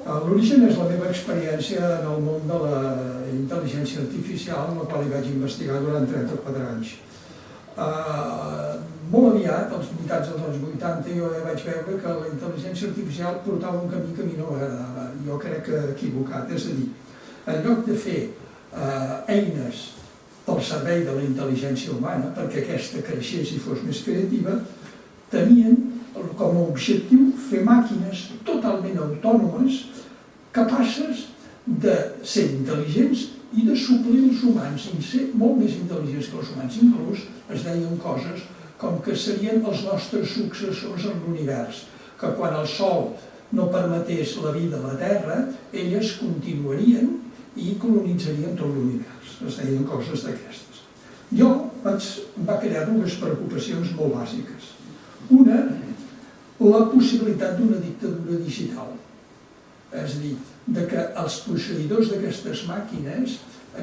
L'origen és la meva experiència en el món de la intel·ligència artificial, en la qual hi vaig investigar durant 34 anys. Molt aviat, als mitjans dels anys 80, jo vaig veure que la intel·ligència artificial portava un camí que a mi no m'agradava. Jo crec que equivocat, és a dir, en lloc de fer eines pel servei de la intel·ligència humana, perquè aquesta creixés i fos més creativa, tenien com a objectiu fer màquines totalment autònomes, capaces de ser intel·ligents i de suplir els humans, i ser molt més intel·ligents que els humans. Inclús es deien coses com que serien els nostres successors en l'univers, que quan el Sol no permetés la vida a la Terra, elles continuarien i colonitzarien tot l'univers. Es deien coses d'aquestes. Jo em va crear dues preocupacions molt bàsiques. Una, la possibilitat d'una dictadura digital. És a dir, que els posseïdors d'aquestes màquines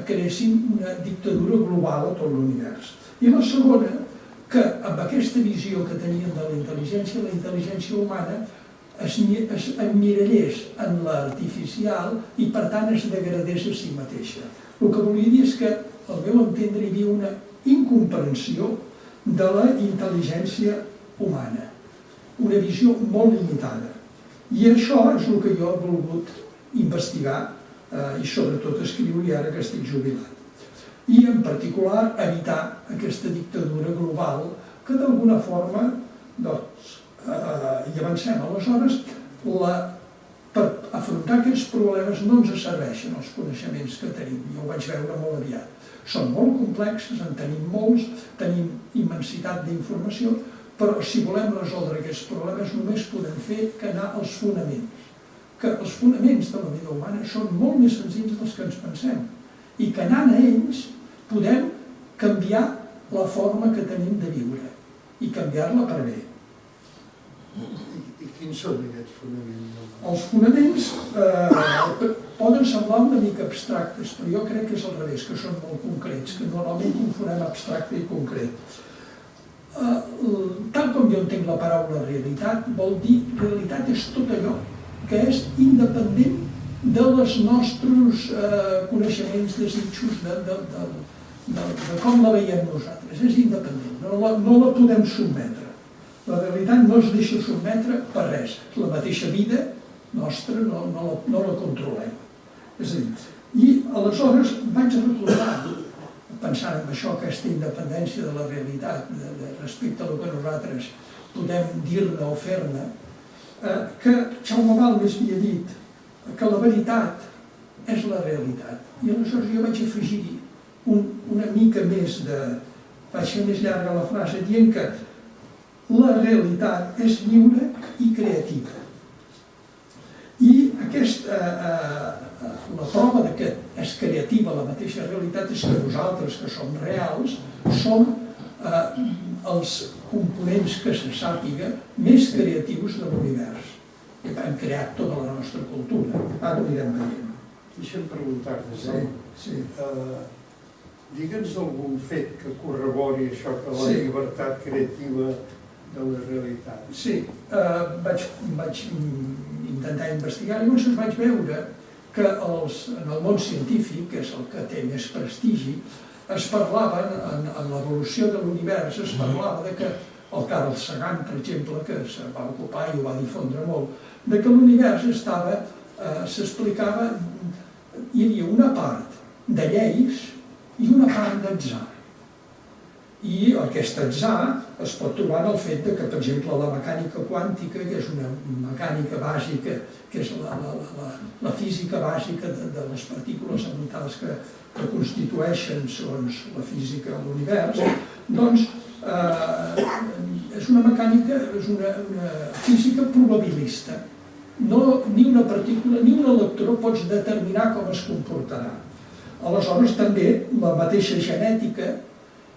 creessin una dictadura global a tot l'univers. I la segona, que amb aquesta visió que tenien de la intel·ligència humana es emmirallés en l'artificial i per tant es degradés a si mateixa. El que volia dir és que, al meu entendre, hi havia una incomprensió de la intel·ligència humana, una visió molt limitada. I això és el que jo he volgut investigar i sobretot escriure ara que estic jubilat. I en particular evitar aquesta dictadura global que d'alguna forma, doncs, hi avancem. Aleshores, per afrontar aquests problemes no ens serveixen els coneixements que tenim. Jo ho vaig veure molt aviat. Són molt complexes, en tenim molts, tenim immensitat d'informació, però si volem resoldre aquests problemes només podem fer que anar als fonaments. Que els fonaments de la vida humana són molt més senzills dels que ens pensem i que anant a ells podem canviar la forma que tenim de viure i canviar-la per bé. I quins són aquests fonaments? Els fonaments poden semblar una mica abstractes, però jo crec que és al revés, que són molt concrets, que normalment confonem abstracte i concret. Tal com jo entenc la paraula realitat, vol dir realitat és tot allò que és independent dels nostres coneixements, desitjos, de com la veiem nosaltres. És independent, no la podem sotmetre. La realitat no es deixa sotmetre per res. La mateixa vida nostra no la controlem. És a dir, i aleshores vaig recordar, pensant en això, aquesta independència de la realitat respecte a el que nosaltres podem dir-ne o fer-ne, que Jaume Balmes havia dit que la veritat és la realitat. I aleshores jo vaig afegir-hi una mica més de... vaig fer més llarga la frase dient que la realitat és lliure i creativa. I la prova que és creativa la mateixa realitat és que nosaltres, que som reals, som els components que se sàpiga més creatius de l'univers. Hem creat tota la nostra cultura. Ara ho anirem veient. Deixa'm preguntar-te, Sí. Digue'ns algun fet que corrobori això, que la llibertat creativa de la realitat. Sí, vaig intentar investigar i llavors vaig veure que en el món científic, que és el que té més prestigi, es parlava, en l'evolució de l'univers, es parlava que el Carl Sagan, per exemple, que se va ocupar i ho va difondre molt, que l'univers s'explicava, hi havia una part de lleis i una part d'atzar. I aquest atzar es pot trobar en el fet que, per exemple, la mecànica quàntica, que és una mecànica bàsica, que és la física bàsica de les partícules elementals que constitueixen, segons la física de l'univers, doncs és una mecànica, és una física probabilista. Ni una partícula ni un electró pots determinar com es comportarà. Aleshores, també la mateixa genètica,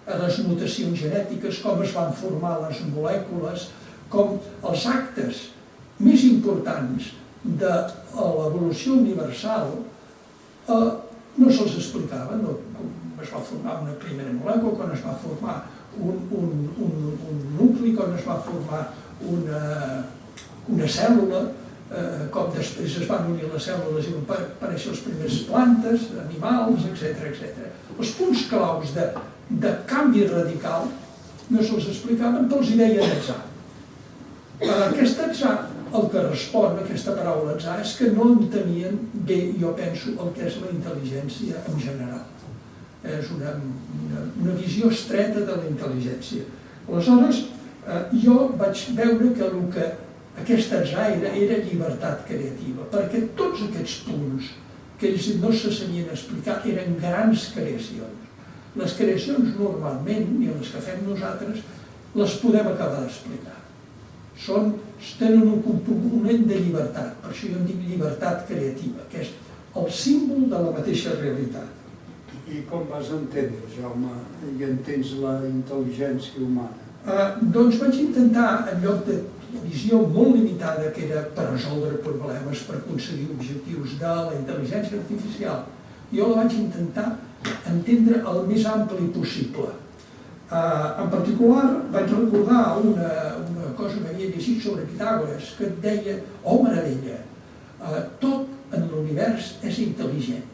les mutacions genètiques, com es van formar les molècules, com els actes més importants de l'evolució universal no se'ls explicava, com es va formar una primera molècula, quan es va formar un nucli, quan es va formar una cèl·lula, com després es van unir les cèl·lules i van aparèixer les primeres plantes, animals, etc. Els punts claus de canvi radical no se'ls explicaven, però els hi deien atzar. Aquest atzar, el que respon a aquesta paraula atzar, és que no entenien bé, jo penso, el que és la intel·ligència en general. És una visió estreta de la intel·ligència. Aleshores, jo vaig veure que aquest atzar era llibertat creativa, perquè tots aquests punts que ells no se sabien explicar eren grans creacions. Les creacions normalment, i les que fem nosaltres, les podem acabar d'explicar. Tenen un component de llibertat, per això jo en dic llibertat creativa, que és el símbol de la mateixa realitat. I com vas entendre, Jaume, i entens la intel·ligència humana? Doncs vaig intentar, en lloc de visió molt limitada que era per resoldre problemes, per aconseguir objectius de la intel·ligència artificial, jo la vaig intentar entendre el més ampli possible. En particular, vaig recordar una cosa que havia llegit sobre Pitàgores, que et deia, oh meravella, tot en l'univers és intel·ligent.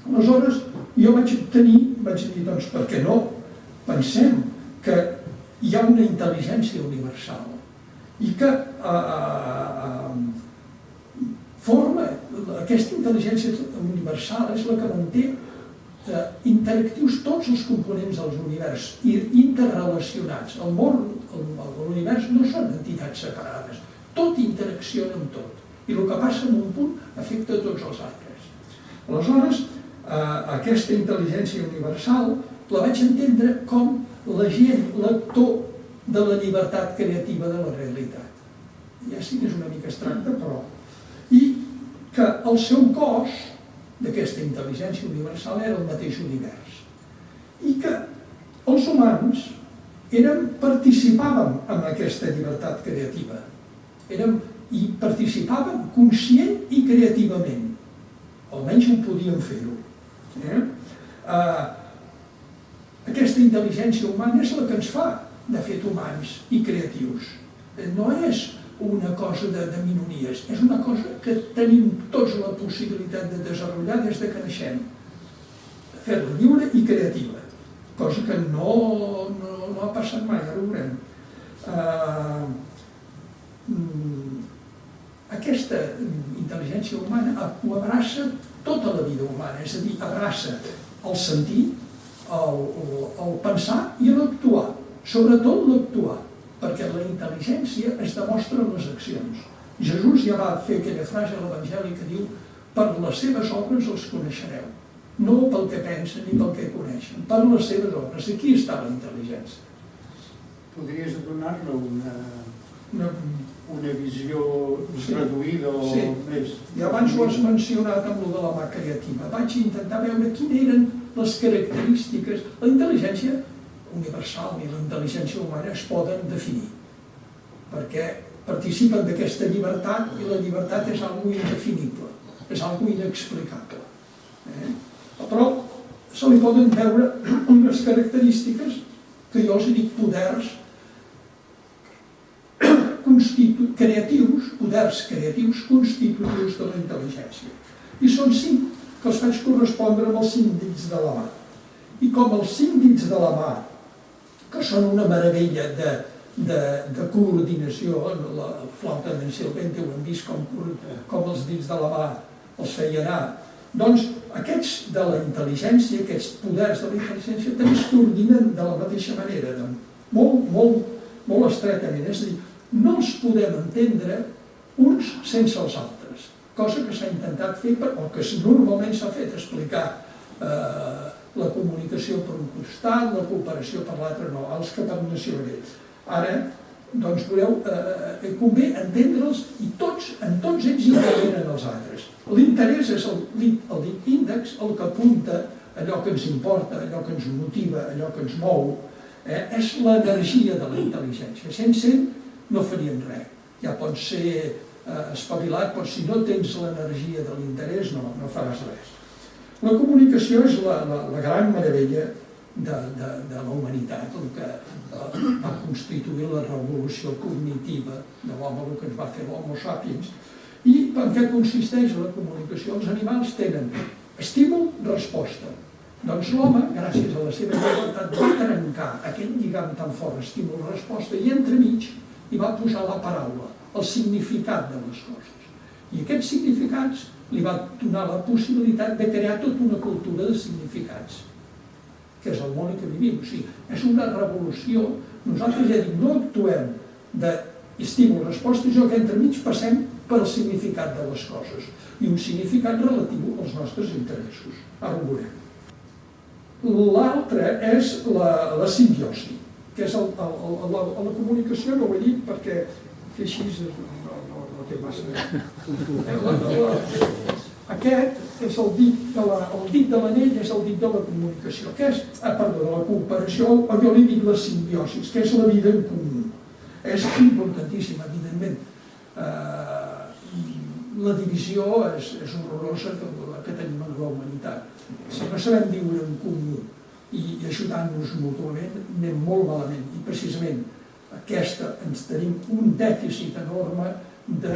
Aleshores, jo vaig dir, doncs, per què no? Pensem que hi ha una intel·ligència universal i que aquesta intel·ligència universal és la que manté interactius tots els components dels univers i interrelacionats. El món, l'univers no són entitats separades, tot interacciona amb tot i el que passa en un punt afecta tots els altres. Aleshores, aquesta intel·ligència universal la vaig entendre com l'agent, l'actor de la llibertat creativa de la realitat. Ja sí que és una mica abstracte, però... I que el seu cos d'aquesta intel·ligència universal era el mateix univers. I que els humans participàvem en aquesta llibertat creativa. I participàvem conscient i creativament. Almenys ho podíem fer-ho. Aquesta intel·ligència humana és la que ens fa, de fet, humans i creatius. No és una cosa de minories, és una cosa que tenim tots la possibilitat de desenvolupar des que naixem. Fer-la lliure i creativa, cosa que no ha passat mai, ara ho veurem. Aquesta intel·ligència humana ho abraça tota la vida humana, és a dir, abraça el sentir, el pensar i l'actuar, sobretot l'actuar, perquè la intel·ligència es demostra en les accions. Jesús ja va fer aquella frase a l'Evangeli que diu per les seves obres els coneixereu, no pel que pensen ni pel que coneixen, per les seves obres. Aquí està la intel·ligència. Podries donar-ne una visió reduïda o més... I abans ho has mencionat amb lo de la mà creativa. Vaig intentar veure quines eren les característiques. La intel·ligència universal i la intel·ligència humana es poden definir, perquè participen d'aquesta llibertat i la llibertat és algo indefinible, és algo inexplicable. Però se li poden veure unes característiques que jo els dic poders creatius, poders creatius constitutius de la intel·ligència. I són 5 que els faig correspondre amb els 5 dits de la mà. I com els 5 dits de la mà, que són una meravella de coordinació, la flauta d'en Silvente ho hem vist com els dits de la mà els feia anar, doncs aquests de la intel·ligència, aquests poders de la intel·ligència també es coordinen de la mateixa manera, molt estretament, és a dir, no els podem entendre uns sense els altres, cosa que s'ha intentat fer, o que normalment s'ha fet, explicar la comunicació per un costat, la cooperació per l'altre no, els que per nació ells. Ara, doncs veureu, convé entendre'ls i en tots ells intervenen els altres. L'interès és el dit índex, el que apunta allò que ens importa, allò que ens motiva, allò que ens mou, és l'energia de la intel·ligència. Sense ell no farien res. Ja pots ser espavilat, però si no tens l'energia de l'interès no faràs res. La comunicació és la gran meravella de la humanitat, el que va constituir la revolució cognitiva de l'home, el que ens va fer l'Homo sapiens. I en què consisteix la comunicació? Els animals tenen estímul-resposta. Doncs l'home, gràcies a la seva llibertat, va trencar aquest lligam tan fort, estímul-resposta, i entremig hi va posar la paraula, el significat de les coses. I aquests significats li va donar la possibilitat de crear tota una cultura de significats, que és el món en què vivim. O sigui, és una revolució. Nosaltres, ja dic, no actuem d'estímul-resposta, sinó que entremig passem per el significat de les coses, i un significat relatiu als nostres interessos. Ara ho veurem. L'altre és la simbiosi, que és la comunicació, no ho he dit perquè fer així no té massa. Aquest és el dit de l'anell, és el dit de la comunicació, que és, perdó, de la cooperació, o jo li dic la simbiosi, que és la vida en comú. És importantíssim, evidentment. La divisió és horrorosa que tenim en la humanitat. Si no sabem viure en comú i ajudant-nos mútuament, anem molt malament. I precisament ens tenim un dèficit enorme de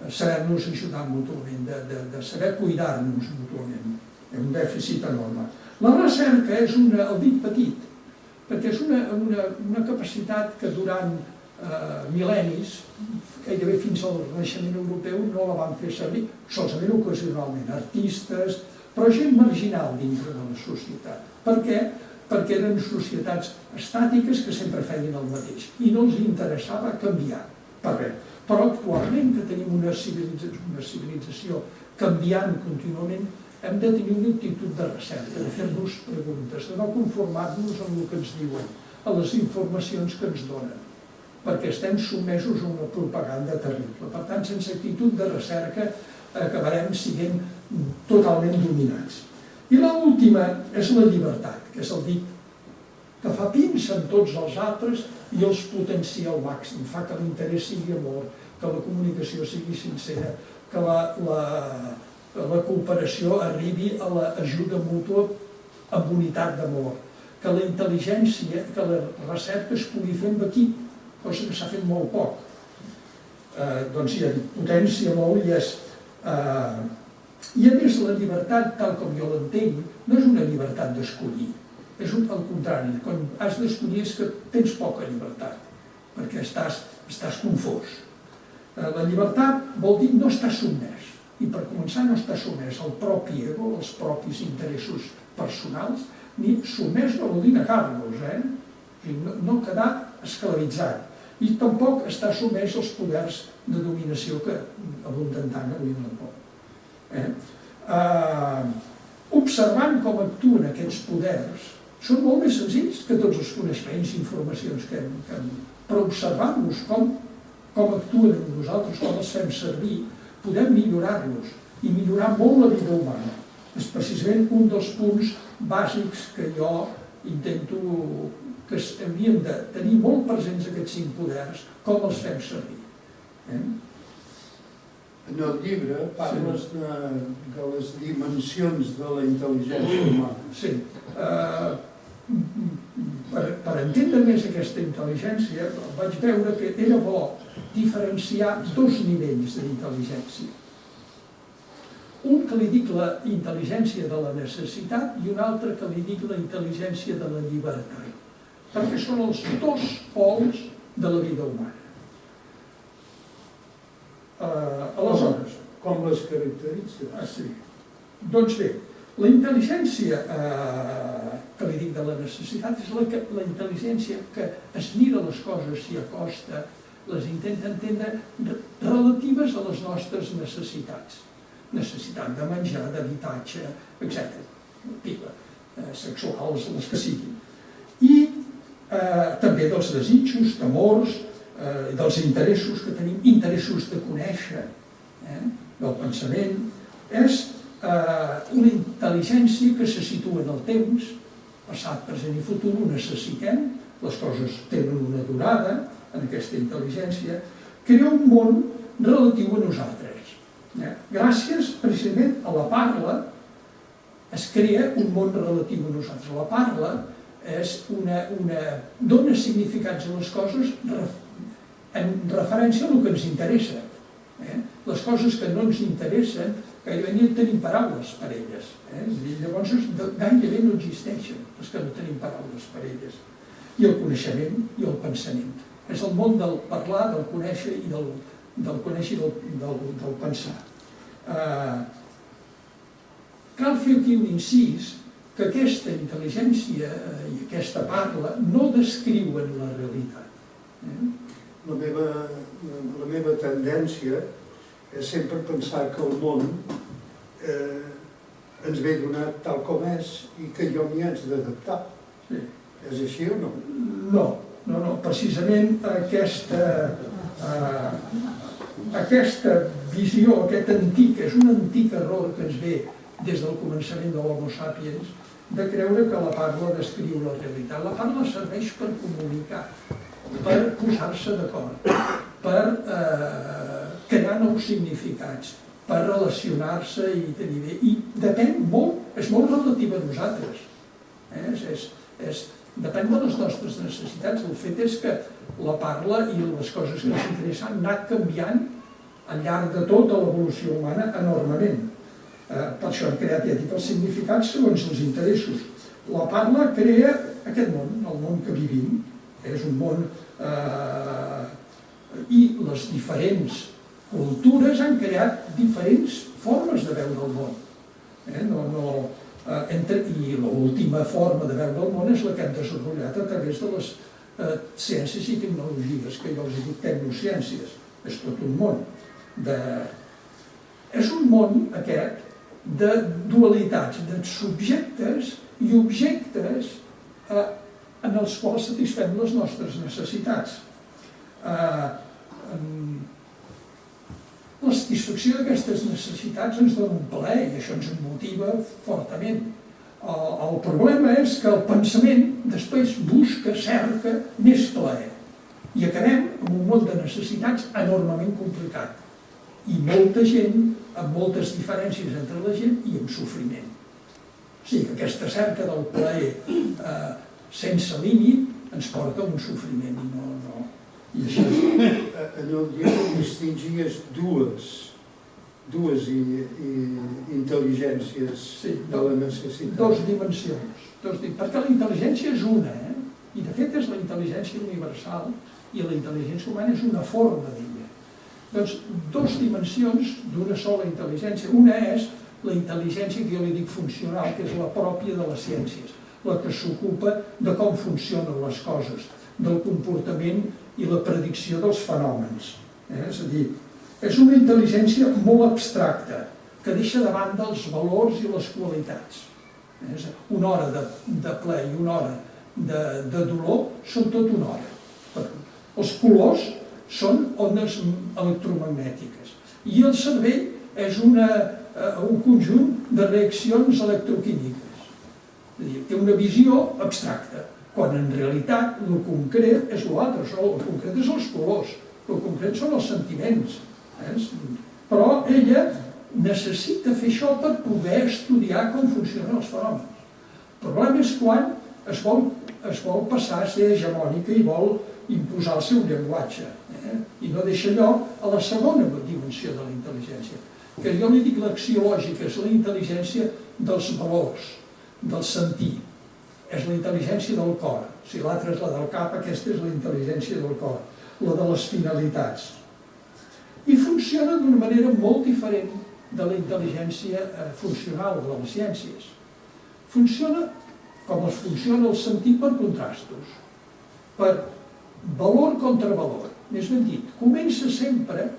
saber-nos ajudar mútuament, de saber cuidar-nos mútuament. Un dèficit enorme. La recerca és el dit petit, perquè és una capacitat que durant mil·lennis, gairebé fins al Renaixement europeu, no la van fer servir, solament ocasionalment, artistes, però gent marginal dintre de la societat. Per què? Perquè eren societats estàtiques que sempre feien el mateix i no els interessava canviar per res. Però actualment, que tenim una civilització canviant contínuament, hem de tenir una actitud de recerca, de fer-nos preguntes, de no conformar-nos amb el que ens diuen, a les informacions que ens donen, perquè estem sotmesos a una propaganda terrible. Per tant, sense actitud de recerca acabarem sent totalment dominats. I l'última és la llibertat, que és el dit que fa pinça en tots els altres i els potencia al màxim, fa que l'interès sigui amor, que la comunicació sigui sincera, que la cooperació arribi a l'ajuda mútua amb unitat d'amor, que la intel·ligència, que la recerca es pugui fer amb equip, cosa que s'ha fet molt poc. Doncs ja dic, potència molt i és... I a més la llibertat, tal com jo l'entenc, no és una llibertat d'escollir, és al contrari, quan has d'escollir és que tens poca llibertat, perquè estàs confós. La llibertat vol dir no estar sotmès, i per començar no estar sotmès al propi ego, als propis interessos personals, ni sotmès no vol dir negar-los, no quedar esclavitzat, i tampoc estar sotmès als poders de dominació que abunden tant avui en el món. Observant com actuen aquests poders, són molt més senzills que tots els coneixements i informacions que hem, però observant-los com actuen amb nosaltres, com els fem servir, podem millorar-los i millorar molt la vida humana. És precisament un dels punts bàsics que jo intento que hauríem de tenir molt presents aquests 5 poders, com els fem servir. En el llibre parles de les dimensions de la intel·ligència humana. Sí. Per entendre més aquesta intel·ligència, vaig veure que era bo diferenciar 2 nivells d'intel·ligència. Un que li dic la intel·ligència de la necessitat i un altre que li dic la intel·ligència de la llibertat, perquè són els 2 pols de la vida humana. Aleshores, com les caracteritza? Sí. Doncs bé, la intel·ligència que li dic de la necessitat és la intel·ligència que es mira les coses, s'hi acosta, les intenta entendre relatives a les nostres necessitats. Necessitat de menjar, d'habitatge, etc. Sexuals, les que siguin. I també dels desitjos, temors, dels interessos que tenim, interessos de conèixer, del pensament. És una intel·ligència que se situa en el temps, passat, present i futur, ho necessitem, les coses tenen una durada en aquesta intel·ligència, crea un món relatiu a nosaltres. Gràcies, precisament, a la parla es crea un món relatiu a nosaltres. La parla dona significats a les coses en referència a el que ens interessa. Les coses que no ens interessen gairebé ni tenim paraules per elles. Llavors gairebé no existeixen les que no tenim paraules per elles. I el coneixement i el pensament. És el món del parlar, del conèixer i del pensar. Cal fer aquí un incís que aquesta intel·ligència i aquesta parla no descriuen la realitat. La meva tendència és sempre pensar que el món ens ve donat tal com és i que jo m'hi haig d'adaptar. És així o no? No. Precisament aquesta visió, aquest antic, és un antic error que ens ve des del començament de l'Homo sapiens, de creure que la parla descriu la realitat. La parla serveix per comunicar, per posar-se d'acord, per crear nous significats, per relacionar-se i tenir bé. I depèn molt, és molt relativa a nosaltres. Depèn de les nostres necessitats. El fet és que la parla i les coses que ens interessen han anat canviant al llarg de tota l'evolució humana enormement. Per això han creat, ja dic, els significats segons els interessos. La parla crea aquest món, el món que vivim. És un món... I les diferents cultures han creat diferents formes de veure el món. I l'última forma de veure el món és la que hem desenvolupat a través de les ciències i tecnologies, que jo els he dit tecnociències. És tot un món. És un món, aquest, de dualitats, de subjectes i objectes en els quals satisfem les nostres necessitats. La satisfacció d'aquestes necessitats ens dona un plaer i això ens motiva fortament. El problema és que el pensament després busca, cerca més plaer i acabem amb un món de necessitats enormement complicat i molta gent amb moltes diferències entre la gent i amb sofriment. O sigui que aquesta cerca del plaer sense límit ens porta a un sofriment i no... I això... En el llibre distingies dues intel·ligències de la necessitat. Dos dimensions. Perquè la intel·ligència és una, i de fet és la intel·ligència universal i la intel·ligència humana és una forma d'ella. Doncs dues dimensions d'una sola intel·ligència. Una és la intel·ligència que jo li dic funcional, que és la pròpia de les ciències, la que s'ocupa de com funcionen les coses, del comportament i la predicció dels fenòmens. És a dir, és una intel·ligència molt abstracta, que deixa de banda els valors i les qualitats. Una hora de plaer i una hora de dolor són tot una hora. Els colors són ones electromagnètiques i el cervell és un conjunt de reaccions electroquímiques. És a dir, té una visió abstracta, quan en realitat el concret és l'altre, el concret és els colors, el concret són els sentiments. Però ella necessita fer això per poder estudiar com funcionen els fenòmens. El problema és quan es vol passar a ser hegemònica i vol imposar el seu llenguatge i no deixa lloc a la segona dimensió de la intel·ligència, que jo li dic l'axiològica, és la intel·ligència dels valors, del sentir. És la intel·ligència del cor. Si l'altra és la del cap, aquesta és la intel·ligència del cor, la de les finalitats. I funciona d'una manera molt diferent de la intel·ligència funcional de les ciències. Funciona com es funciona el sentir per contrastos, per valor contra valor. Més ben dit, comença sempre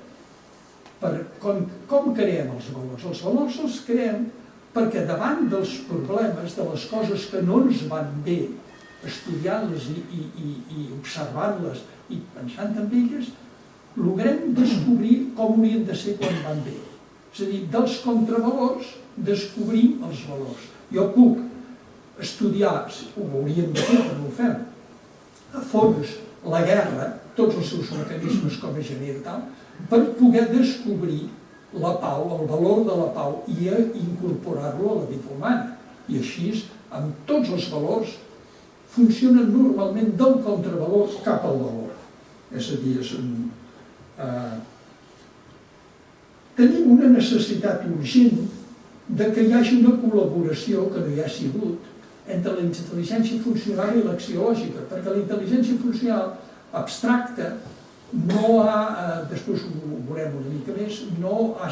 per com creem els valors. Els valors els creem perquè davant dels problemes, de les coses que no ens van bé, estudiant-les i observant-les i pensant en elles, logrem descobrir com haurien de ser quan van bé. És a dir, dels contravalors descobrim els valors. Jo puc estudiar, ho hauríem de fer, però no ho fem, a fons la guerra, tots els seus mecanismes com a genera tal, per poder descobrir la pau, el valor de la pau i incorporar-lo a la vida humana. I així, amb tots els valors, funcionen normalment del contravalor cap al valor. És a dir, tenim una necessitat urgent de que hi hagi una col·laboració, que no hi ha sigut, entre la intel·ligència funcional i l'acció lògica, perquè la intel·ligència funcional abstracta no ha, després ho veurem una mica més, no ha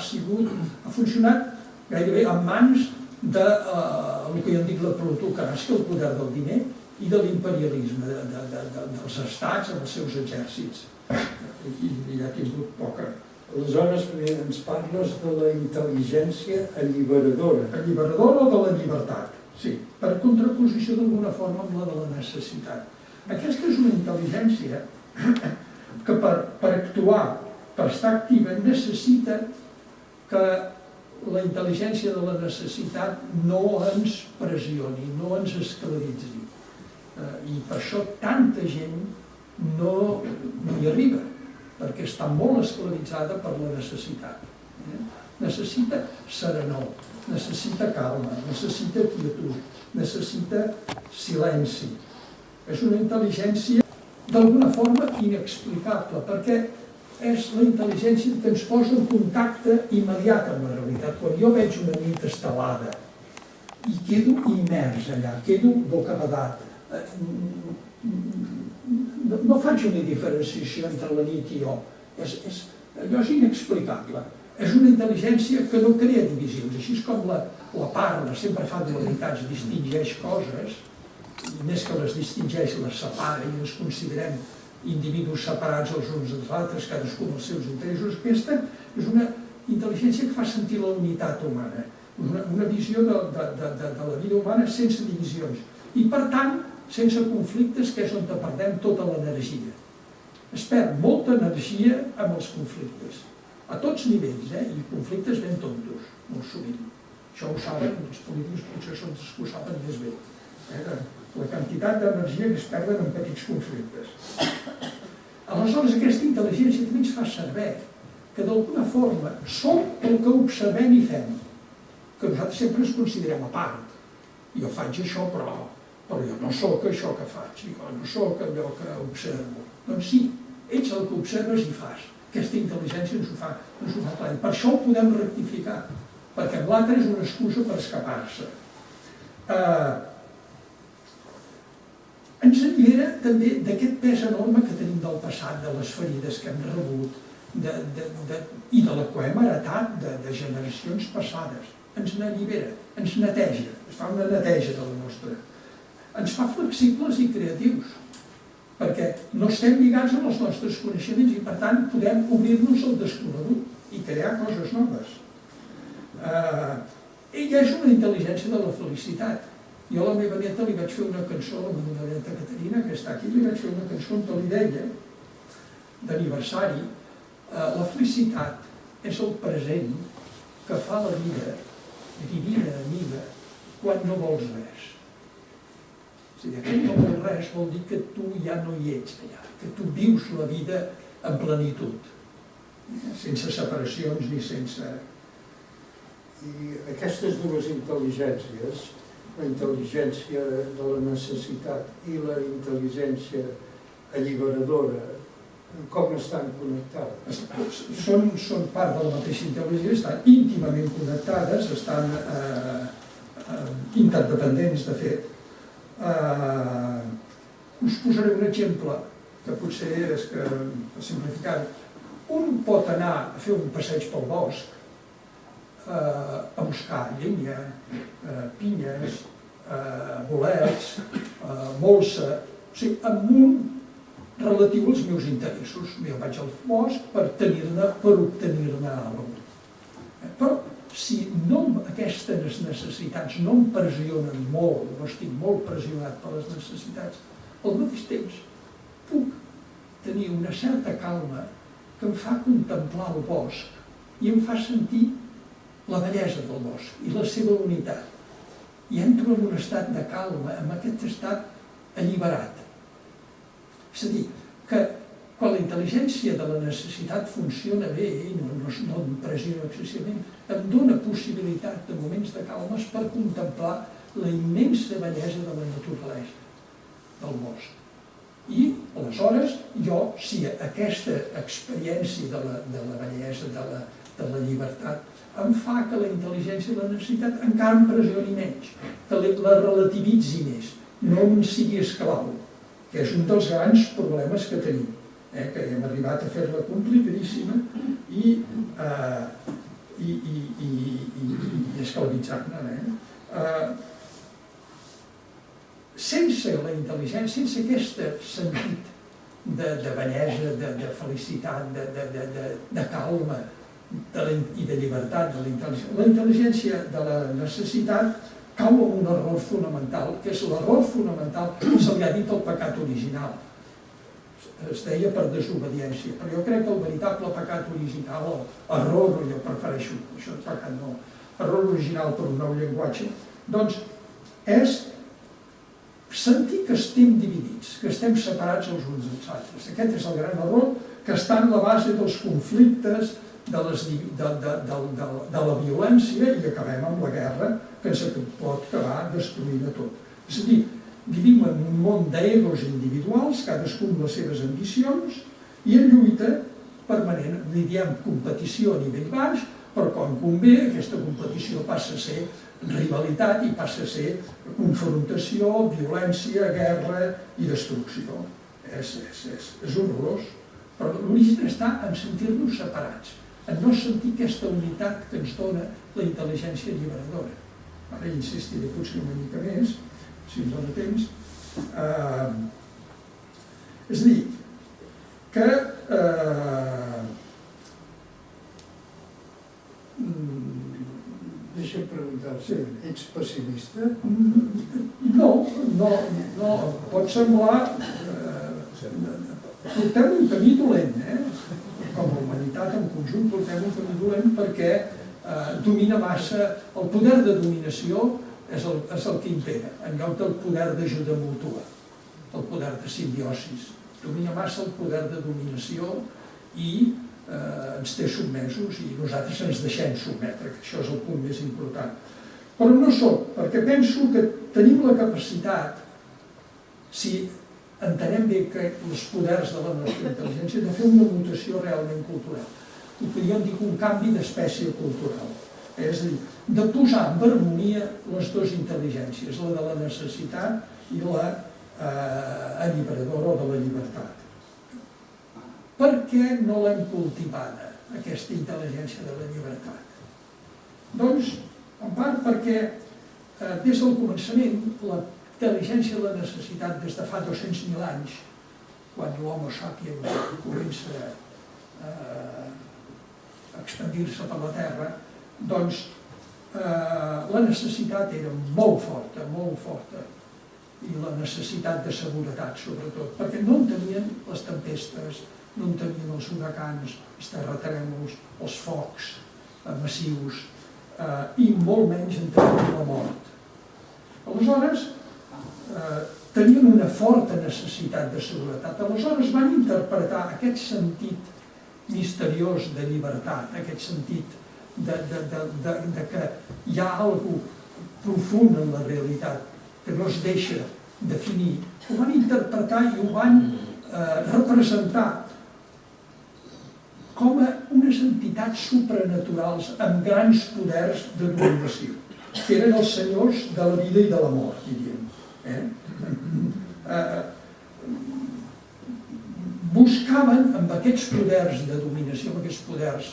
funcionat gairebé en mans del que jo en dic la plutocràcia, el poder del diner, i de l'imperialisme dels estats amb els seus exèrcits. I ha tingut poca. Aleshores ens parles de la intel·ligència alliberadora. Alliberadora o de la llibertat, sí, per contraposició d'alguna forma amb la de la necessitat. Aquesta és una intel·ligència que per actuar, per estar activa, necessita que la intel·ligència de la necessitat no ens pressioni, no ens esclavitzi. I per això tanta gent no hi arriba, perquè està molt esclavitzada per la necessitat. Necessita serenor, necessita calma, necessita quietud, necessita silenci. És una intel·ligència d'alguna forma inexplicable, perquè és la intel·ligència que ens posa en contacte immediat amb la realitat. Quan jo veig una nit estelada i quedo immers allà, quedo bocabadat, no faig una diferenciació entre la nit i jo. Allò és inexplicable. És una intel·ligència que no crea divisions, així com la parla, sempre fa dualitats, distingeix coses, i més que les distingeix, les separa i ens considerem individus separats els uns dels altres, cadascú amb els seus interessos. Aquesta és una intel·ligència que fa sentir la unitat humana, una visió de la vida humana sense divisions i, per tant, sense conflictes, que és on perdem tota l'energia. Es perd molta energia amb els conflictes, a tots nivells, i conflictes ben tontos, molt sovint. Això ho saben, els polítics potser són els que ho saben més bé. La quantitat d'energia que es perden en petits conflictes. Aleshores, aquesta intel·ligència també ens fa saber que d'alguna forma som el que observem i fem, que nosaltres sempre ens considerem a part. Jo faig això, però jo no sóc això que faig, jo no sóc allò que observo. Doncs sí, ets el que observes i fas. Aquesta intel·ligència ens ho fa clar. I per això ho podem rectificar, perquè l'altre és una excusa per escapar-se. Ens allibera també d'aquest pes enorme que tenim del passat, de les ferides que hem rebut i de la que hem heretat de generacions passades. Ens n'allibera, ens neteja, es fa una neteja de la nostra. Ens fa flexibles i creatius, perquè no estem lligats amb els nostres coneixements i, per tant, podem obrir-nos al desconegut i crear coses noves. Ella és una intel·ligència de la felicitat. Jo a la meva neta li vaig fer una cançó, la meva neta Caterina, que està aquí, li vaig fer una cançó on li deia, d'aniversari, la felicitat és el present que fa la vida divina, amiga, quan no vols res. És a dir, que no vols res vol dir que tu ja no hi ets allà, que tu vius la vida en plenitud, sense separacions ni sense... I aquestes dues intel·ligències, la intel·ligència de la necessitat i la intel·ligència alliberadora, com estan connectades? Són part de la mateixa intel·ligència, estan íntimament connectades, estan interdependents, de fet. Us posaré un exemple que potser és que, per simplificar-ho, un pot anar a fer un passeig pel bosc, a buscar llenya, pinyes, bolets, molsa, o sigui, amb un relatiu als meus interessos. Jo vaig al bosc per obtenir-ne alguna cosa. Però si aquestes necessitats no em pressionen molt, no estic molt pressionat per les necessitats, al mateix temps puc tenir una certa calma que em fa contemplar el bosc i em fa sentir la bellesa del bosc i la seva unitat. I entro en un estat de calma, en aquest estat alliberat. És a dir, que quan la intel·ligència de la necessitat funciona bé i no em pressiona excessivament, em dona possibilitat de moments de calmes per contemplar la immensa bellesa de la naturalesa. del bosc. I, aleshores, jo, si aquesta experiència de la bellesa, de la llibertat, em fa que la intel·ligència i la necessitat encara em pressioni menys, que la relativitzi més, no em sigui esclau, que és un dels grans problemes que tenim, que hem arribat a fer-la complicadíssima i esclavitzar-ne. Sense la intel·ligència, sense aquest sentit de bellesa, de felicitat, de calma i de llibertat de la intel·ligència de la necessitat cau en un error fonamental, que és l'error fonamental que se li ha dit el pecat original. Es deia per desobediència, però jo crec que el veritable pecat original, o error, jo prefereixo, això és pecat no, error original per un nou llenguatge, doncs és sentir que estem dividits, que estem separats els uns dels altres. Aquest és el gran error que està en la base dels conflictes, de la violència, i acabem amb la guerra, que ens pot acabar destruint a tot. És a dir, vivim en un món d'egos individuals, cadascú amb les seves ambicions, i en lluita permanent. Li diem competició a nivell baix, però quan convé aquesta competició passa a ser rivalitat i passa a ser confrontació, violència, guerra i destrucció. És horrorós. Però l'origen està en sentir-nos separats, en no sentir aquesta unitat que ens dona la intel·ligència alliberadora. Ara insistiré potser una mica més, si ens dona temps. És a dir, que deixa'm preguntar-se, ets pessimista? No, pot semblar... Portem un camí dolent, com a humanitat en conjunt portem un camí dolent perquè domina massa, el poder de dominació és el que impera, en lloc del poder d'ajuda mútua, el poder de simbiosis. Domina massa el poder de dominació i ens té sotmesos i nosaltres ens deixem sotmetre, que això és el punt més important. Però no soc, perquè penso que tenim la capacitat, si entenem bé que els poders de la nostra intel·ligència, de fer una mutació realment cultural. I podríem dir un canvi d'espècie cultural. És a dir, de posar en harmonia les dues intel·ligències, la de la necessitat i la alliberadora o de la llibertat. Per què no l'hem cultivada, aquesta intel·ligència de la llibertat? Doncs, en part perquè des del començament la intel·ligència i la necessitat des de fa 200.000 anys, quan l'homo sapiens comença a expandir-se per la Terra, doncs la necessitat era molt forta, i la necessitat de seguretat, sobretot, perquè no entenien les tempestes, no entenien els huracans, els terratrèmols, els focs massius, i molt menys entenien la mort. Aleshores, tenien una forta necessitat de seguretat. Aleshores van interpretar aquest sentit misteriós de llibertat, aquest sentit de que hi ha alguna cosa profund en la realitat que no es deixa definir. Ho van interpretar i ho van representar com a unes entitats supranaturals amb grans poders de dominació, que eren els senyors de la vida i de la mort, diríem. Buscaven amb aquests poders de dominació, amb aquests poders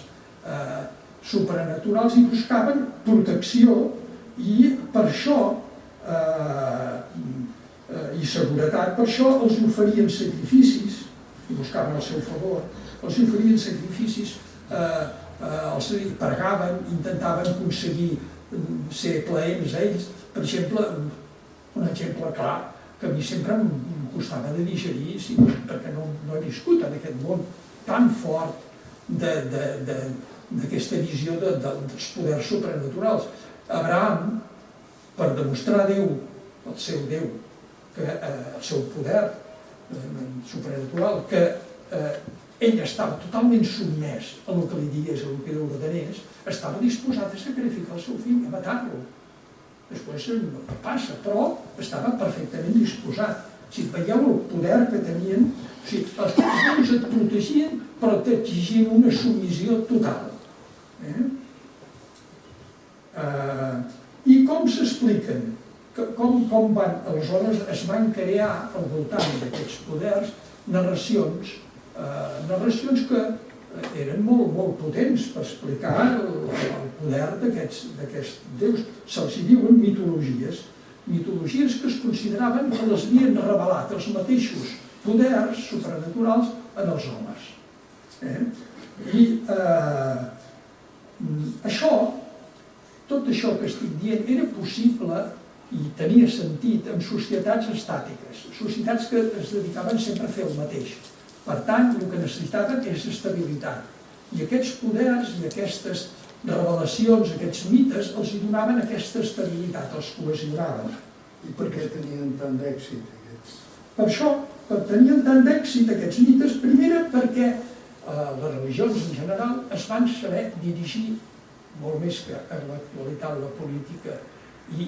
supranaturals, i buscaven protecció, i per això i seguretat, per això els oferien sacrificis, i buscaven el seu favor, els oferien sacrificis, els pregaven, intentaven aconseguir ser plaents a ells. Per exemple, un exemple clar, que a mi sempre em costava de digerir, perquè no he viscut en aquest món tan fort d'aquesta visió dels poders supranaturals. Abraham, per demostrar a Déu, el seu Déu, el seu poder supranatural, que ell estava totalment sotmès a el que li digués, a el que Déu ordenés, estava disposat a sacrificar el seu fill, a matar-lo. Després no passa, però estava perfectament disposat. Si veieu el poder que tenien, o sigui, els déus et protegien però t'exigien una submissió total. I com s'expliquen? Com van, aleshores es van crear al voltant d'aquests poders narracions que eren molt potents per explicar el poder d'aquests déus. Se'ls diuen mitologies que es consideraven que les havien revelat els mateixos poders supernaturals en els homes. I tot això que estic dient era possible i tenia sentit en societats estàtiques, societats que es dedicaven sempre a fer el mateix. Per tant, el que necessitaven és estabilitat. I aquests poders i aquestes revelacions, aquests mites, els donaven aquesta estabilitat, els cohesionaven. I per què tenien tant d'èxit aquests? Per això, tenien tant d'èxit aquests mites, primera perquè les religions en general es van saber dirigir molt més que en l'actualitat la política i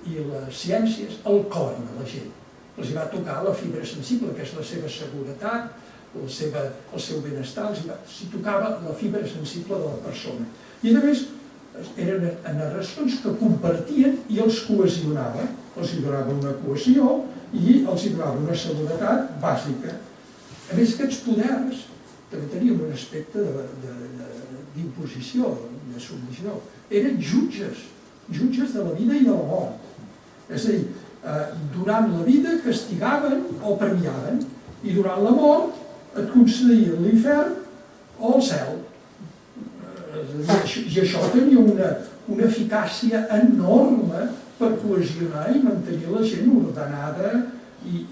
les ciències al cor de la gent. Els va tocar la fibra sensible, que és la seva seguretat, el seu benestar, els tocava la fibra sensible de la persona. I a més, eren narracions que compartien i els cohesionaven, els donava una cohesió i els donava una seguretat bàsica. A més, aquests poders també tenien un aspecte d'imposició, de submissió. Eren jutges de la vida i de la mort. És a dir, durant la vida castigaven o premiaven i durant la mort et concedien l'infern o el cel. I això tenia una eficàcia enorme per cohesionar i mantenir la gent ordenada i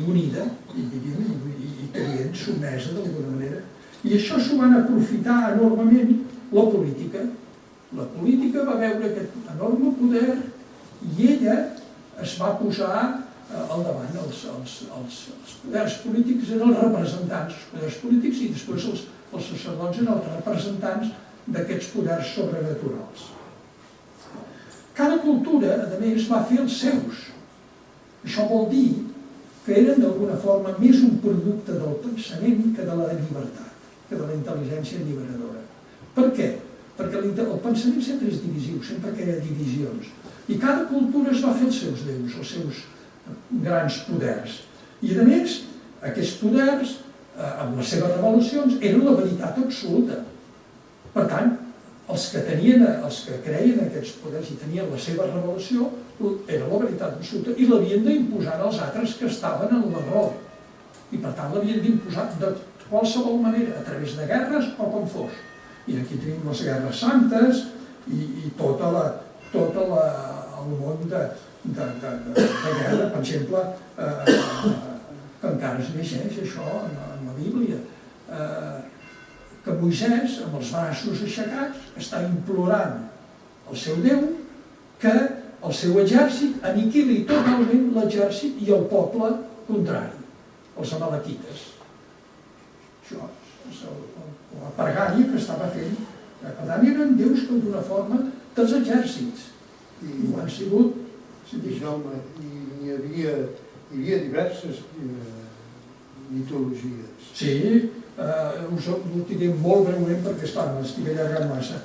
unida, i creient sotmesa d'alguna manera. I això s'ho van aprofitar enormement la política. La política va veure aquest enorme poder i ella es va posar al davant. Els poders polítics eren els representants, els poders polítics, i després els sacerdots eren els representants d'aquests poders sobrenaturals. Cada cultura, a més, va fer els seus. Això vol dir que eren d'alguna forma més un producte del pensament que de la llibertat, que de la intel·ligència alliberadora. Per què? Perquè el pensament sempre és divisiu, sempre crea divisions. I cada cultura es va fer els seus déus, els seus grans poders. I a més, aquests poders, amb les seves revelacions, eren la veritat absoluta. Per tant, els que creien aquests poders i tenien la seva revelació era la veritat absoluta i l'havien d'imposar als altres que estaven en l'error. I per tant l'havien d'imposar de qualsevol manera, a través de guerres o com fos. I aquí tenim les guerres santes i tot el món de guerra, per exemple, que encara es llegeix això en la Bíblia, que Moisès, amb els braços aixecats, està implorant al seu Déu que el seu exèrcit aniquili totalment l'exèrcit i el poble contrari, els amalequites. Això és la pregària que estava fent. Per tant, eren déus que d'una forma dels exèrcits. I ho han sigut. Jaume, hi havia diverses mitologies. Sí, us ho diré molt breument perquè, esclar, m'estic allargant massa.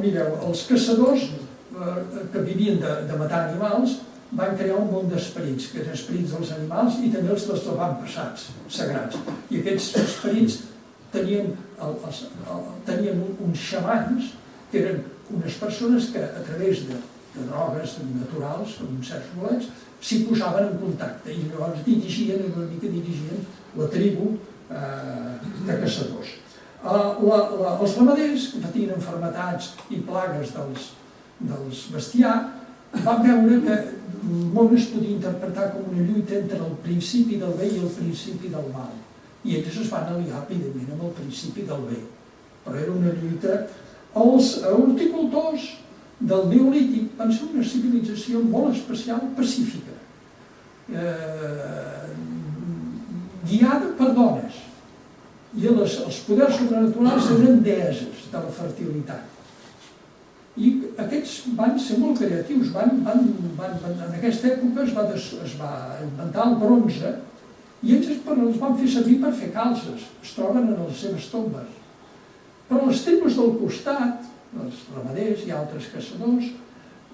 Mireu, els caçadors que vivien de matar animals van crear un món d'esperits, que eren esperits dels animals i també els dels avantpassats sagrats. I aquests esperits tenien uns xamans, que eren unes persones que a través de drogues naturals, com certs bolets, s'hi posaven en contacte i llavors dirigien la tribu de caçadors. Els ramaders, que patien malalties i plagues dels bestiar, van veure que el món es podia interpretar com una lluita entre el principi del bé i el principi del mal. I ells es van aliar, evidentment, amb el principi del bé. Però era una lluita. Els horticultors del Neolític van ser una civilització molt especial, pacífica, guiada per dones. I els poders sobrenaturals eren deeses de la fertilitat. I aquests van ser molt creatius. En aquesta època es va inventar el bronze i ells els van fer servir per fer calces. Es troben en les seves tombes. Però les tribus del costat, els ramaders i altres caçadors,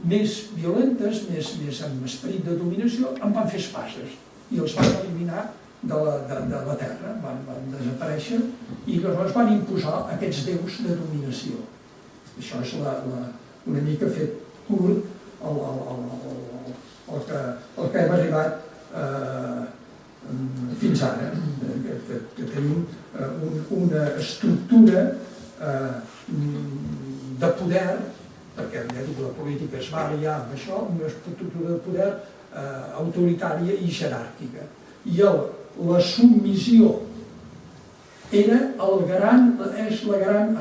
més violentes, més amb esperit de dominació, en van fer espases i els van eliminar de la terra, van desaparèixer i llavors van imposar aquests déus de dominació. Això és una mica fet curt el que hem arribat fins ara, que tenim una estructura de poder, perquè ja dic, la política es va aliar amb això, una estructura de poder autoritària i jeràrquica. I la submissió ha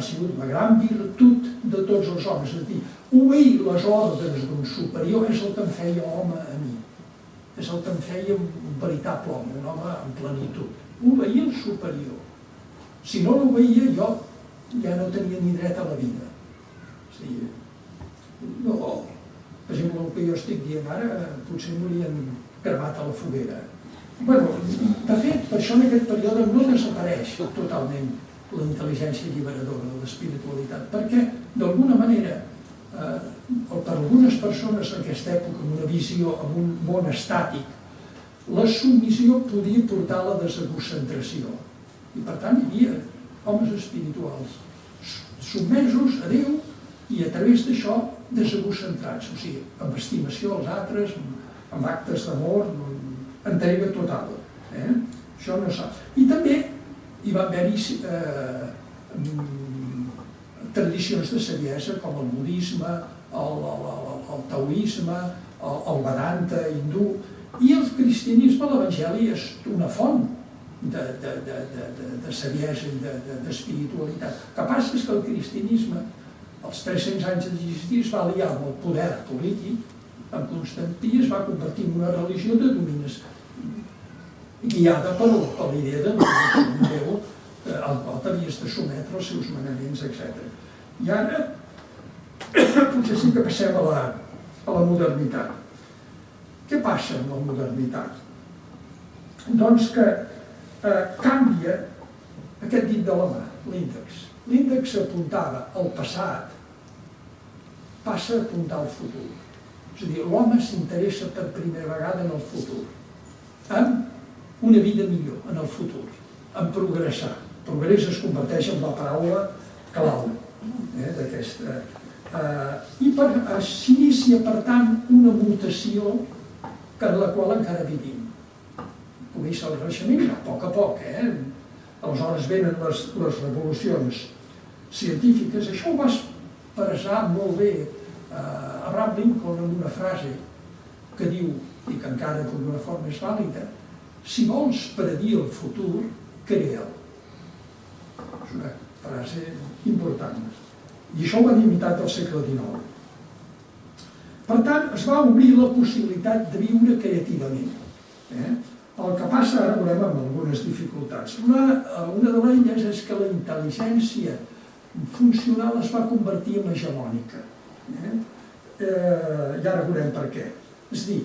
sigut la gran virtut de tots els homes. És a dir, obeir les ordres d'un superior és el que em feia home a mi. És el que em feia un veritable home, un home en plenitud. Obeir el superior. Si no l'obeïa, jo ja no tenia ni dret a la vida. És a dir, no, per exemple, el que jo estic dient ara, potser m'haurien cremat a la foguera. Bé, de fet, per això en aquest període no desapareix totalment la intel·ligència alliberadora de l'espiritualitat, perquè, d'alguna manera, per algunes persones en aquesta època, amb una visió, amb un món estàtic, la submissió podia portar a la desegocentració. I, per tant, hi havia homes espirituals submesos a Déu i, a través d'això, desegocentrats, o sigui, amb estimació als altres, amb actes d'amor, entrega total. Això no sap. I també hi va haver-hi tradicions de saviesa com el budisme, el taoisme, el Vedanta hindú, i el cristianisme, l'evangeli, és una font de saviesa i d'espiritualitat. El que passa és que el cristianisme, als 300 anys d'existir, es va aliar amb el poder polític, amb Constantí, es va convertir en una religió de dominació, guiada per l'idea de un Déu al qual t'havies de sometre els seus manaments, etc. I ara, potser sí que passem a la modernitat. Què passa amb la modernitat? Doncs que canvia aquest dit de la mà, l'índex. L'índex apuntava al passat, passa a apuntar al futur. És a dir, l'home s'interessa per primera vegada en el futur, en una vida millor, en el futur, en progressar. Progrés es converteix en la paraula clau d'aquesta. I s'inicia, per tant, una mutació en la qual encara vivim. Comença el Renaixement, a poc, aleshores venen les revolucions científiques. Això ho va expressar molt bé Abraham Lincoln en una frase que diu, i que encara d'una forma és vàlida: si vols predir el futur, crea'l. És una frase important. I això ho van imitar al segle XIX. Per tant, es va obrir la possibilitat de viure creativament. El que passa, ara veurem, amb algunes dificultats. Una de elles és que la intel·ligència funcional es va convertir en hegemònica. I ara veurem per què. És a dir,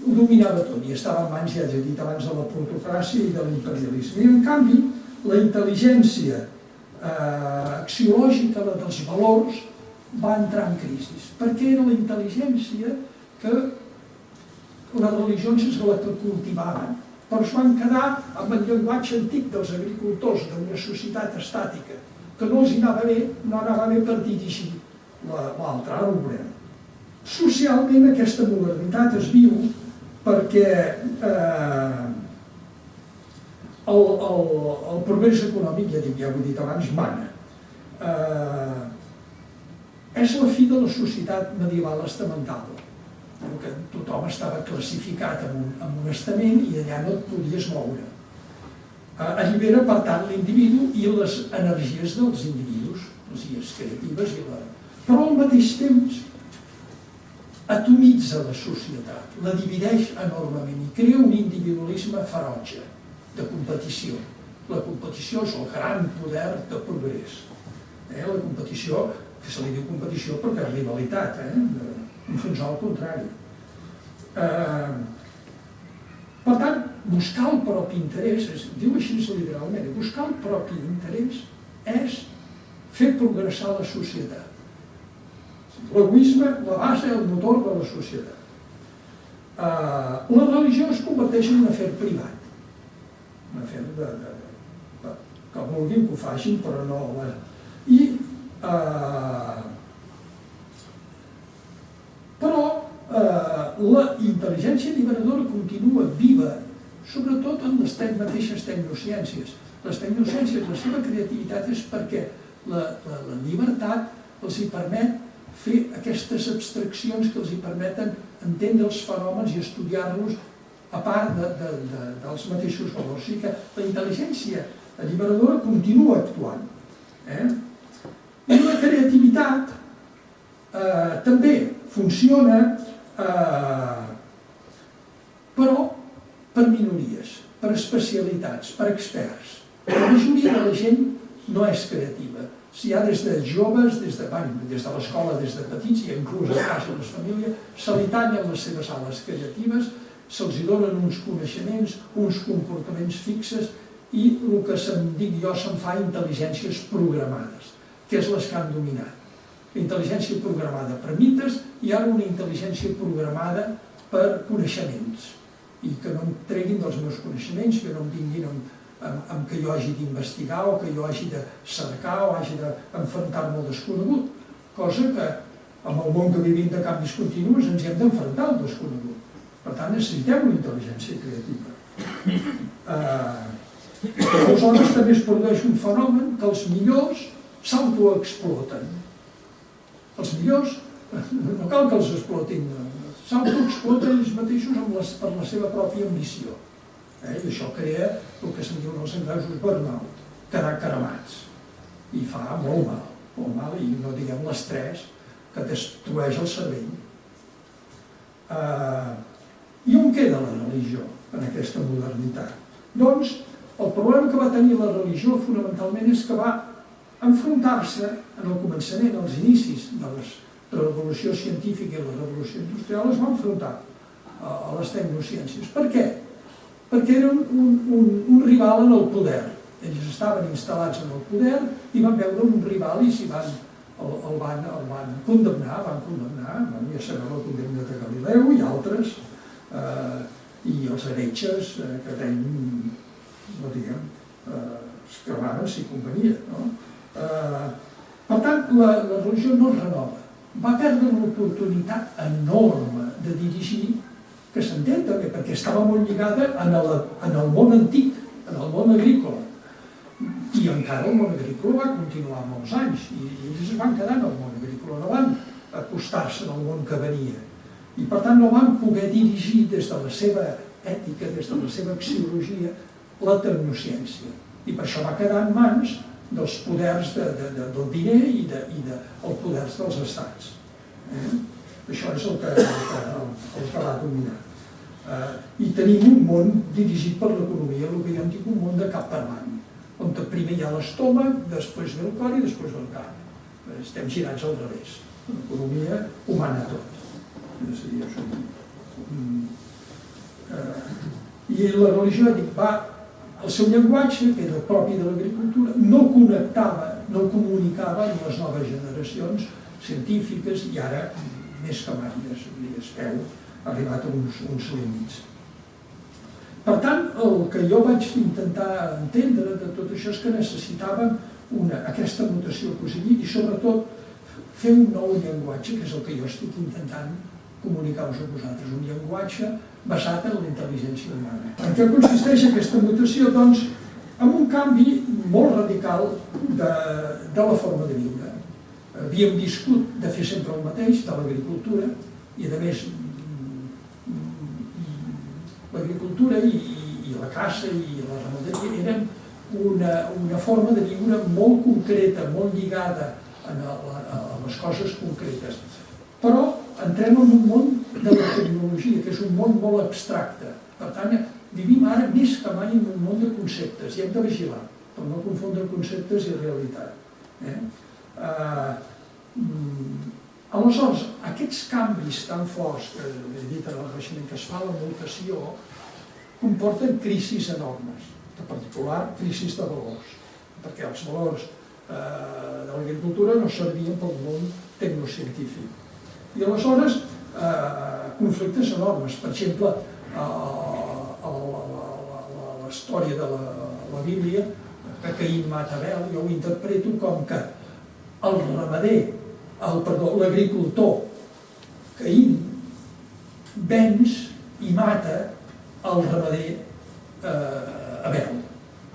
ho dominava tot i estava en mans, ja he dit abans, de la plutocràcia i de l'imperialisme. I, en canvi, la intel·ligència axiològica dels valors va entrar en crisi, perquè era la intel·ligència que les religions és la que cultivaven, però es van quedar amb el llenguatge antic dels agricultors d'una societat estàtica, que no els anava bé, no anava bé per dirigir l'altre. Ara ho veurem. Socialment aquesta modernitat es viu perquè el progrés econòmic, ja ho he dit abans, mana. És la fi de la societat medieval estamental, que tothom estava classificat en un estament i allà no et podies moure. Allibera, per tant, l'individu i les energies dels individus, les idees creatives, però al mateix temps atomitza la societat, la divideix enormement i crea un individualisme ferotge, de competició. La competició és el gran poder de progrés. La competició, que se li diu competició perquè és rivalitat, fins al contrari. Per tant, buscar el propi interès, diu així literalment, buscar el propi interès és fer progressar la societat. L'egoisme, la base, el motor de la societat. La religió es converteix en un afer privat, un afer que vulguin que ho facin, però no... Però la intel·ligència alliberadora continua viva, sobretot en les mateixes tecnociències. Les tecnociències, la seva creativitat és perquè la llibertat els hi permet fer aquestes abstraccions que els hi permeten entendre els fenòmens i estudiar-los a part dels mateixos valors. O sigui que la intel·ligència alliberadora continua actuant. I la creativitat també funciona, però per minories, per especialitats, per experts. La majoria de la gent no és creativa. Si hi ha des de joves, des de l'escola, des de petits, i inclús a casa de les famílies, se li tallen les seves ales creatives, se'ls donen uns coneixements, uns comportaments fixes, i el que se'n dic jo se'n fa intel·ligències programades, que és les que han dominat. La intel·ligència programada per mites i ara una intel·ligència programada per coneixements, i que no em treguin dels meus coneixements, que no em vinguin amb que jo hagi d'investigar o que jo hagi de cercar o hagi d'enfrontar-me al desconegut, cosa que amb el món que vivim de canvis continus ens hi hem d'enfrontar al desconegut. Per tant, necessitem una intel·ligència creativa. Aleshores també es produeix un fenomen que els millors s'autoexploten. Els millors, no cal que els explotin, s'autoexploten ells mateixos per la seva pròpia ambició. I això crea el que se'n diuen els anglesos burnout, quedar cremats. I fa molt mal, i no diguem l'estrès que destrueix el cervell. I on queda la religió en aquesta modernitat? Doncs el problema que va tenir la religió fonamentalment és que va enfrontar-se en el començament, als inicis de la revolució científica i la revolució industrial, es va enfrontar a les tecnociències. Per què? Perquè era un rival en el poder. Ells estaven instal·lats en el poder i van veure un rival i el van condemnar, ja sabeu el condemnat de Galileu i altres, i els heretges que tenen, no diguem, Escravanes i companyia. Per tant, la religió no es renova. Va perdre una oportunitat enorme de dirigir, que s'entén també, perquè estava molt lligada en el món antic, en el món agrícola. I encara el món agrícola va continuar molts anys, i ells es van quedar en el món agrícola, no van acostar-se en el món que venia. I per tant no van poder dirigir des de la seva ètica, des de la seva axiologia, la tecnociència. I per això va quedar en mans dels poders del diner i dels poders dels estats. Això és el que va dominar. I tenim un món dirigit per l'economia, el que jo en dic un món de cap per avall, on primer hi ha l'estómac, després ve el cor i després ve el cap. Estem girats al revés. L'economia humana tot. I la religió va, el seu llenguatge, que era propi de l'agricultura, no connectava, no comunicava amb les noves generacions científiques i ara més que mai, es veu, ha arribat a uns límits. Per tant, el que jo vaig intentar entendre de tot això és que necessitàvem aquesta mutació positiva i sobretot fer un nou llenguatge, que és el que jo estic intentant comunicar-vos a vosaltres, un llenguatge basat en la intel·ligència humana. En què consisteix aquesta mutació? Doncs en un canvi molt radical de la forma de viure. Havíem viscut de fer sempre el mateix, de l'agricultura, i a més l'agricultura i la caça i la ramaderia eren una forma de viure molt concreta, molt lligada a les coses concretes. Però entrem en un món de la tecnologia, que és un món molt abstracte. Per tant, vivim ara més que mai en un món de conceptes i hem de vigilar per no confondre conceptes i realitat. Aleshores, aquests canvis tan forts que he dit en el Renaixement, que es fa la mutació, comporten crisis enormes, en particular crisis de valors, perquè els valors de l'agricultura no servien pel món tecnocientífic. I aleshores, conflictes enormes. Per exemple, la història de la Bíblia, que Caín mata Abel, jo ho interpreto com que el ramader, l'agricultor, Caín, venç i mata el ramader Abel,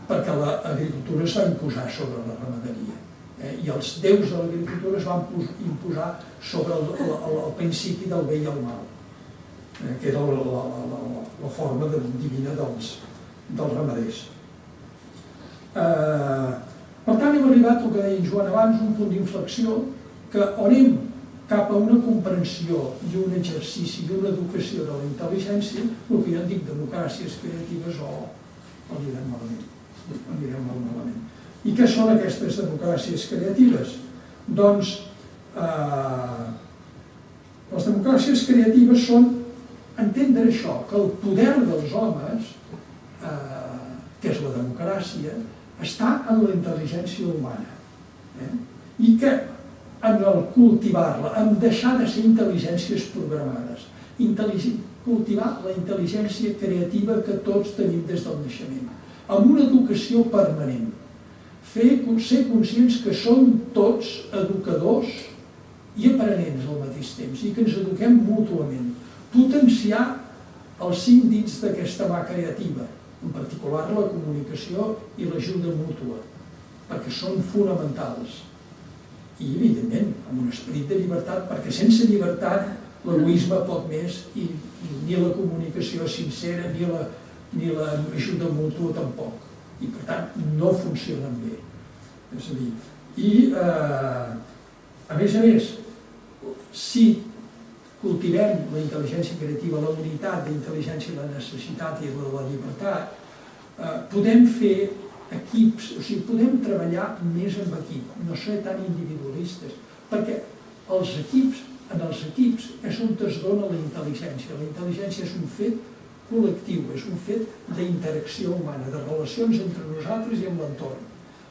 perquè l'agricultura es va imposar sobre la ramaderia. I els déus de l'agricultura es van imposar sobre el principi del bé i el mal, que era la forma divina dels ramaders. Per tant, hem arribat, el que deia en Joan abans, un punt d'inflexió que o anem cap a una comprensió i un exercici i una educació de la intel·ligència, el que jo en dic democràcies creatives, o anirem malament. I què són aquestes democràcies creatives? Doncs les democràcies creatives són entendre això, que el poder dels homes, que és la democràcia, està en la intel·ligència humana. I que en el cultivar-la, en deixar de ser intel·ligències programades, cultivar la intel·ligència creativa que tots tenim des del naixement, amb una educació permanent. Ser conscients que som tots educadors i aprenents al mateix temps i que ens eduquem mútuament. Potenciar els 5 dits d'aquesta mà creativa, en particular la comunicació i l'ajuda mútua, perquè són fonamentals. I, evidentment, amb un esperit de llibertat, perquè sense llibertat l'egoisme pot més i ni la comunicació sincera ni l'ajuda mútua tampoc. I, per tant, no funcionen bé. És a dir, i, a més, si cultivem la intel·ligència creativa, la unitat d'intel·ligència i la necessitat i la llibertat, podem fer equips, o sigui, podem treballar més en equip, no ser tan individualistes, perquè en els equips és on es dona la intel·ligència. La intel·ligència és un fet col·lectiu, és un fet d'interacció humana, de relacions entre nosaltres i amb l'entorn.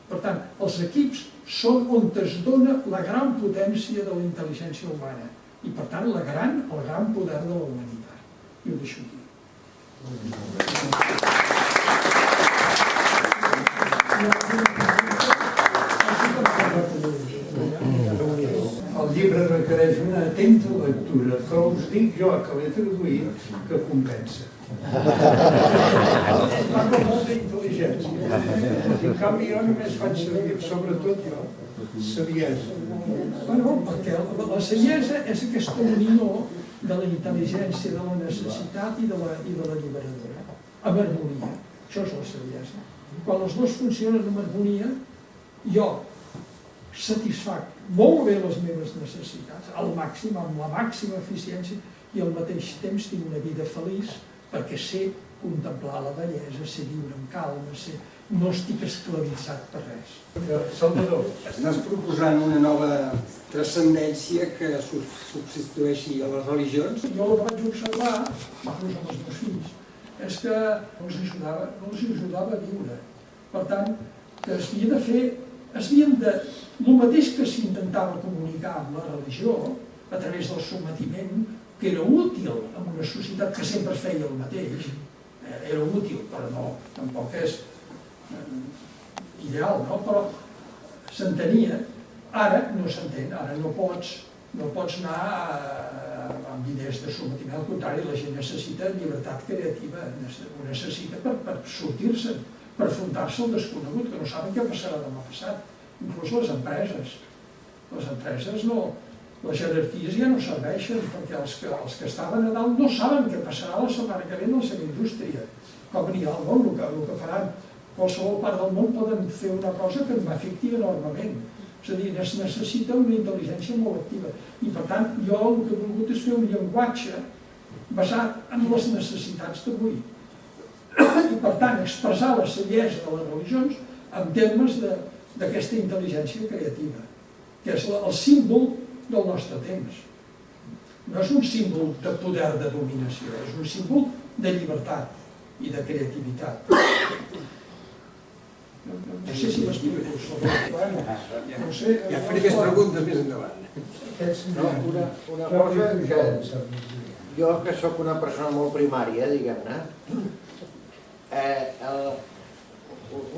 Per tant, els equips són on es dona la gran potència de la intel·ligència humana i, per tant, el gran poder de la humanitat. I ho deixo aquí. El llibre requereix una atenta lectura, però us dic jo, que l'he traduït, que compensa. Parla molt d'intel·ligència. En canvi, jo només faig servir, sobretot jo, saviesa. Perquè la saviesa és aquesta unió de la intel·ligència, de la necessitat i de la lliberadora, amb harmonia. Això és la saviesa. Quan els dos funcionen amb harmonia, jo satisfac molt bé les meves necessitats, al màxim, amb la màxima eficiència, i al mateix temps tinc una vida feliç perquè sé contemplar la bellesa, sé viure amb calma, no estic esclavitzat per res. Salvador, estàs proposant una nova transcendència que substitueixi a les religions? Jo el que vaig observar, inclús amb els meus fills, és que no els ajudava a viure. Per tant, que s'havia de fer, el mateix que s'intentava comunicar amb la religió, a través del sotmetiment, que era útil en una societat que sempre es feia el mateix, era útil, però no, tampoc és ideal, no? Però s'entenia. Ara no s'entén, ara no pots anar amb idees de sotmetiment, al contrari, la gent necessita llibertat creativa, ho necessita per sortir-se, per enfrontar-se al desconegut, que no saben què passarà demà passat. Inclús les empreses no, les jerarquies ja no serveixen, perquè els que estaven a dalt no saben què passarà la setmana que ve en la seva indústria, com anirà al món, el que faran. Qualsevol part del món poden fer una cosa que m'afecti enormement. És a dir, es necessita una intel·ligència molt activa. I per tant, jo el que he volgut és fer un llenguatge basat en les necessitats d'avui. I per tant, expressar la saviesa de les religions en termes d'aquesta intel·ligència creativa. que és el símbol del nostre temps. No és un símbol de poder de dominació, és un símbol de llibertat i de creativitat. No sé si m'explico sobre el no sé. Ja faré aquestes preguntes més endavant. No, una cosa jo que sóc una persona molt primària, diguem-ne,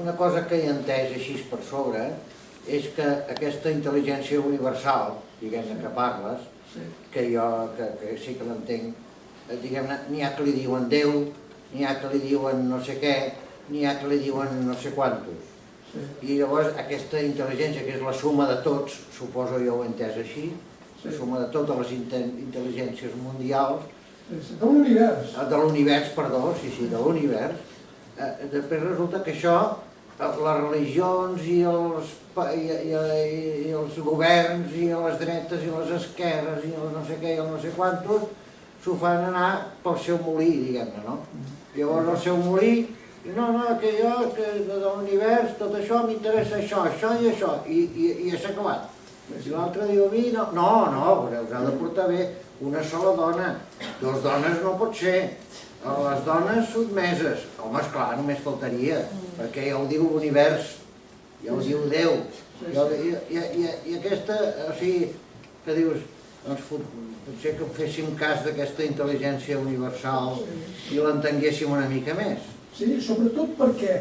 una cosa que he entès així per sobre és que aquesta intel·ligència universal, diguem-ne, que parles, que jo que sí que l'entenc, diguem-ne, n'hi ha que li diuen Déu, n'hi ha que li diuen no sé què, n'hi ha que li diuen no sé quantos. I llavors aquesta intel·ligència, que és la suma de tots, suposo jo ho he entès així, la suma de totes les intel·ligències mundials, de l'univers. De l'univers, perdó, sí, de l'univers. Després resulta que això, les religions i els governs i les dretes i les esquerres i els no sé què i els no sé quantos, s'ho fan anar pel seu molí, diguem-ne, no? Llavors el seu molí, no, que jo, que de l'univers, tot això m'interessa això i això, i s'ha acabat. Si l'altre diu a mi, no, us ha de portar bé una sola dona, dues dones no pot ser, les dones sotmeses, home, esclar, només faltaria, perquè ja ho diu l'univers, ja ho diu Déu, i aquesta, o sigui, que dius, doncs potser que féssim cas d'aquesta intel·ligència universal i l'entenguéssim una mica més. Sí, sobretot perquè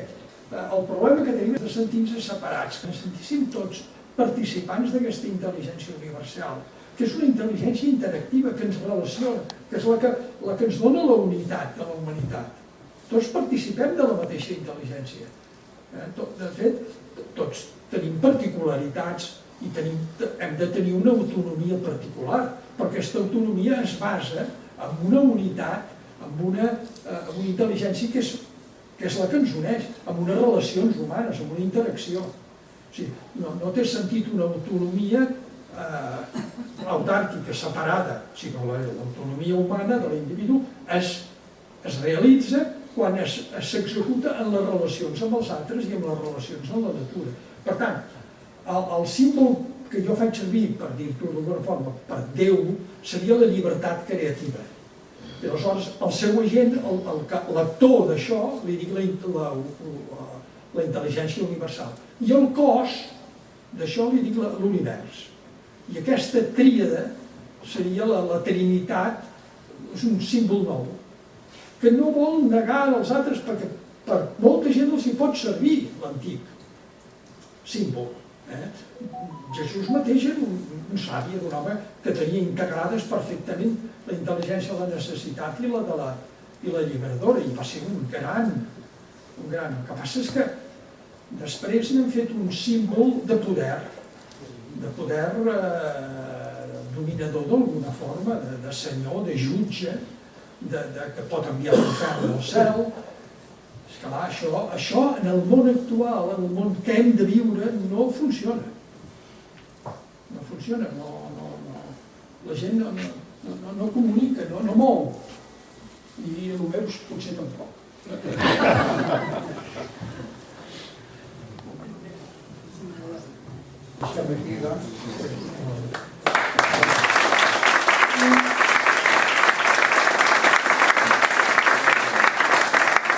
el problema que tenim és de sentir-nos separats, que ens sentíssim tots participants d'aquesta intel·ligència universal, que és una intel·ligència interactiva que ens relaciona, que és la que ens dona la unitat de la humanitat. Tots participem de la mateixa intel·ligència. De fet, tots tenim particularitats i hem de tenir una autonomia particular, però aquesta autonomia es basa en una unitat, en una intel·ligència que és la que ens uneix, en unes relacions humanes, en una interacció. O sigui, no té sentit una autonomia autàrquica, separada, sinó l'autonomia humana de l'individu es realitza quan s'executa en les relacions amb els altres i en les relacions amb la natura. Per tant, el símbol que jo faig servir, per dir-ho d'alguna forma, per Déu, seria la llibertat creativa. I aleshores, el seu agent, l'actor d'això, li dic la intel·ligència universal. I el cos d'això li dic l'univers. I aquesta tríada seria la trinitat, és un símbol nou, que no vol negar als altres perquè per molta gent els hi pot servir l'antic símbol. Jesús mateix era un savi, un home que tenia integrades perfectament la intel·ligència de la necessitat i la alliberadora, i va ser un gran. El que passa és que després n'hem fet un símbol de poder dominador d'alguna forma, de senyor, de jutge, que pot enviar l'infern al cel. És clar, això en el món actual, en el món que hem de viure, no funciona. No funciona, la gent no comunica, no mou. I el veus potser tampoc. Estem aquí, doncs.